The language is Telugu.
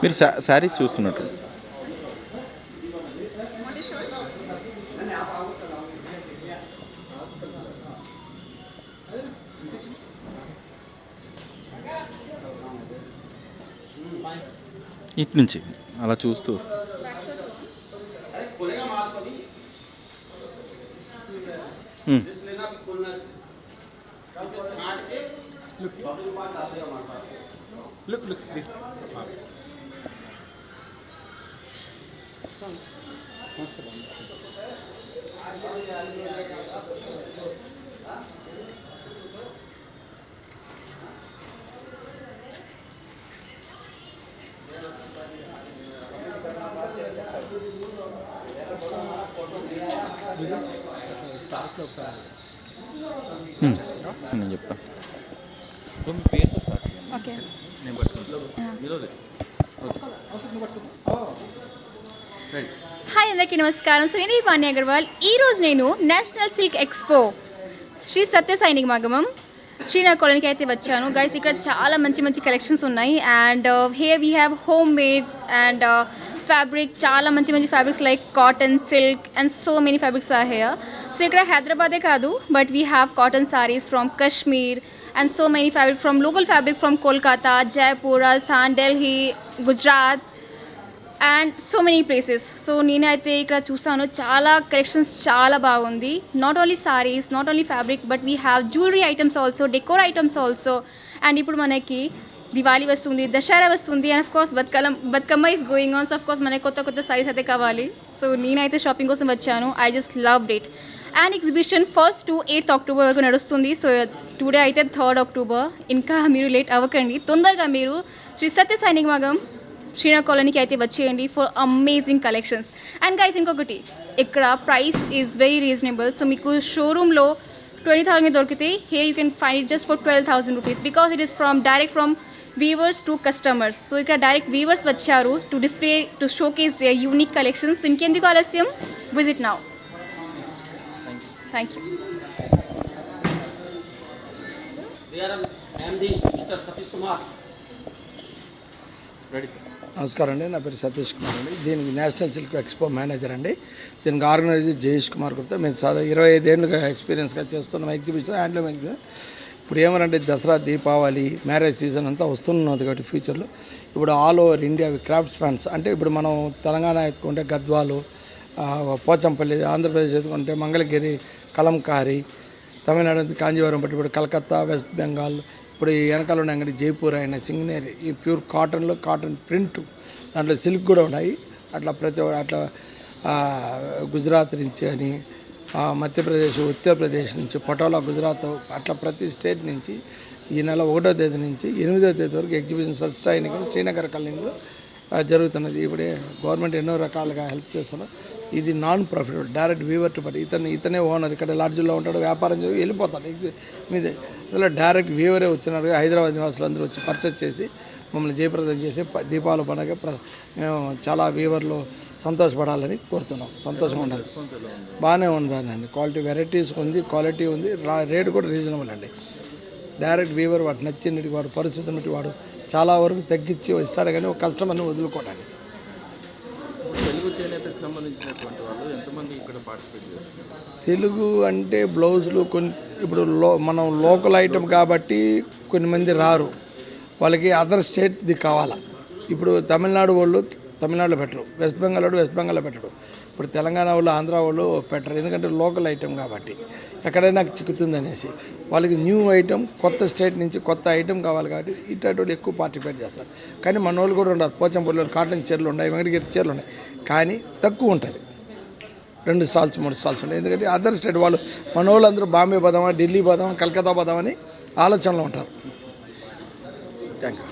మీరు శారీస్ చూస్తున్నట్టు ఇటు నుంచి అలా చూస్తూ వస్తుంది. Looks this. What's the one? Stars లో ఒకసారి నేను చెప్తాను. మీ పేరుతో స్టార్ట్ చేయండి. ఓకే, నేను పట్టుకుంటాను. హాయ్ అందరికీ నమస్కారం. సో నేను వాణి అగర్వాల్. ఈరోజు నేను నేషనల్ సిల్క్ ఎక్స్పో శ్రీ సత్య సైనిక మగమం శ్రీనగర్ కాలనీకి అయితే వచ్చాను. గైస్ ఇక్కడ చాలా మంచి మంచి కలెక్షన్స్ ఉన్నాయి. And here we have home made and fabric, చాలా మంచి మంచి fabrics like cotton, silk and so many fabrics are here. So ఇక్కడ హైదరాబాదే కాదు, but we have cotton saris from Kashmir and so many fabric from local fabric from Kolkata, Jaipur, Rajasthan, Delhi, Gujarat and so many places. So నేనైతే ఇక్కడ చూసాను చాలా కలెక్షన్స్ చాలా బాగుంది. Not only saris, not only fabric, but we have jewellery items also, decor items also. And ఇప్పుడు మనకి దివాళీ వస్తుంది, దసరా వస్తుంది and of course Bathukamma is going on. So of course మనకి కొత్త కొత్త సారీస్ అయితే కావాలి. సో నేనైతే షాపింగ్ కోసం వచ్చాను. I just loved it. And exhibition 1st to 8th October వరకు నడుస్తుంది. సో టుడే అయితే 3rd October. ఇంకా మీరు లేట్ అవ్వకండి, తొందరగా మీరు శ్రీ సత్య సైనిక మగం శ్రీనగర్ కాలనీకి అయితే వచ్చేయండి for amazing collections. And guys ఇంకొకటి, ఇక్కడ price is very reasonable. So మీకు షోరూంలో 20,000 దొరికితే here you can find it just for 12,000 rupees because it is direct from weavers to customers. So ఇక్కడ డైరెక్ట్ వీవర్స్ వచ్చారు to display, to showcase their unique collections. ఇంకెందుకు ఆలస్యం, విజిట్ నౌ. Thank you. నమస్కారం అండి, నా పేరు సతీష్ కుమార్ అండి. దీనికి నేషనల్ సిల్క్ ఎక్స్పో మేనేజర్ అండి. దీనికి ఆర్గనైజర్ జయేష్ కుమార్ గుప్తా. మేము 25 ఏళ్ళుగా ఎక్స్పీరియన్స్గా చేస్తున్నాం ఎగ్జిబిషన్, హ్యాండ్లూమ్ ఎగ్జిబిషన్. ఇప్పుడు ఏమనంటే దసరా, దీపావళి, మ్యారేజ్ సీజన్ అంతా వస్తున్నది కాబట్టి ఫ్యూచర్లో ఇప్పుడు all over India crafts fans అంటే ఇప్పుడు మనం తెలంగాణ ఎత్తుకుంటే గద్వాలు, పోచంపల్లి, ఆంధ్రప్రదేశ్ ఎత్తుకుంటే మంగళగిరి, కలంకారీ, తమిళనాడు కాంజీవరం, బట్టి ఇప్పుడు కలకత్తా, వెస్ట్ బెంగాల్, ఇప్పుడు వెనకాల ఉన్న అంగడి జైపూర్ అయిన సింగనేరి, ఈ ప్యూర్ కాటన్లో కాటన్ ప్రింట్, దాంట్లో సిల్క్ కూడా ఉన్నాయి. అట్లా అట్లా గుజరాత్ నుంచి అని, మధ్యప్రదేశ్, ఉత్తరప్రదేశ్ నుంచి, పటోలా గుజరాత్, అట్లా ప్రతి స్టేట్ నుంచి ఈ నెల 1వ తేదీ నుంచి 8వ తేదీ వరకు ఎగ్జిబిషన్ సస్టైనింగ్ శ్రీనగర్ కాలనీలో జరుగుతున్నది. ఇప్పుడే గవర్నమెంట్ ఎన్నో రకాలుగా హెల్ప్ చేస్తున్నారు. ఇది non profitable, direct weaver to but ఇతనే ఓనర్, ఇక్కడ లాడ్జ్లో ఉంటాడు, వ్యాపారం చేసి వెళ్ళిపోతాడు మీద. అందులో డైరెక్ట్ వీవరే వచ్చినారు. హైదరాబాద్ నివాసులు అందరూ వచ్చి పర్చేస్ చేసి మమ్మల్ని జయప్రదం చేసి దీపావళి పండుగ మేము చాలా వీవర్లు సంతోషపడాలని కోరుతున్నాం. సంతోషంగా ఉండాలి. బాగానే ఉందండి, క్వాలిటీ వెరైటీస్ ఉంది, క్వాలిటీ ఉంది, రేటు కూడా రీజనబుల్ అండి. డైరెక్ట్ వీవర్ వాడు నచ్చినట్టు, వాడు పరిస్థితిని బట్టి వాడు చాలా వరకు తగ్గించి ఇస్తాడు, కానీ ఒక కస్టమర్ని వదులుకోవడానికి. తెలుగు చేనేతకు సంబంధించినటువంటి వాళ్ళు ఎంతమంది ఇక్కడ పార్టిసిపేట్ చేస్తున్నారు? తెలుగు అంటే బ్లౌజులు కొన్ని ఇప్పుడు మనం లోకల్ ఐటమ్ కాబట్టి కొన్ని మంది రారు, వాళ్ళకి అదర్ స్టేట్ది కావాలా. ఇప్పుడు తమిళనాడు వాళ్ళు తమిళనాడులో పెట్టరు, వెస్ట్ బెంగాల్ వాడు వెస్ట్ బెంగాల్లో పెట్టడు, ఇప్పుడు తెలంగాణ వాళ్ళు ఆంధ్ర వాళ్ళు పెట్టరు, ఎందుకంటే లోకల్ ఐటమ్ కాబట్టి ఎక్కడైనా చిక్కుతుంది అనేసి. వాళ్ళకి న్యూ ఐటమ్, కొత్త స్టేట్ నుంచి కొత్త ఐటమ్ కావాలి కాబట్టి ఇటువంటి ఎక్కువ పార్టిసిపేట్ చేస్తారు. కానీ మన వాళ్ళు కూడా ఉన్నారు, పోచంపల్లి కాటన్ చీరలు ఉన్నాయి, వెంకటగిరి చీరలు ఉన్నాయి, కానీ తక్కువ ఉంటుంది. 2 స్టాల్స్ 3 స్టాల్స్ ఉంటాయి. ఎందుకంటే అదర్ స్టేట్ వాళ్ళు, మన వాళ్ళు అందరూ బాంబే పోదామా, ఢిల్లీ పోదామా, కలకత్తా పోదామని ఆలోచనలో ఉంటారు. Thank you.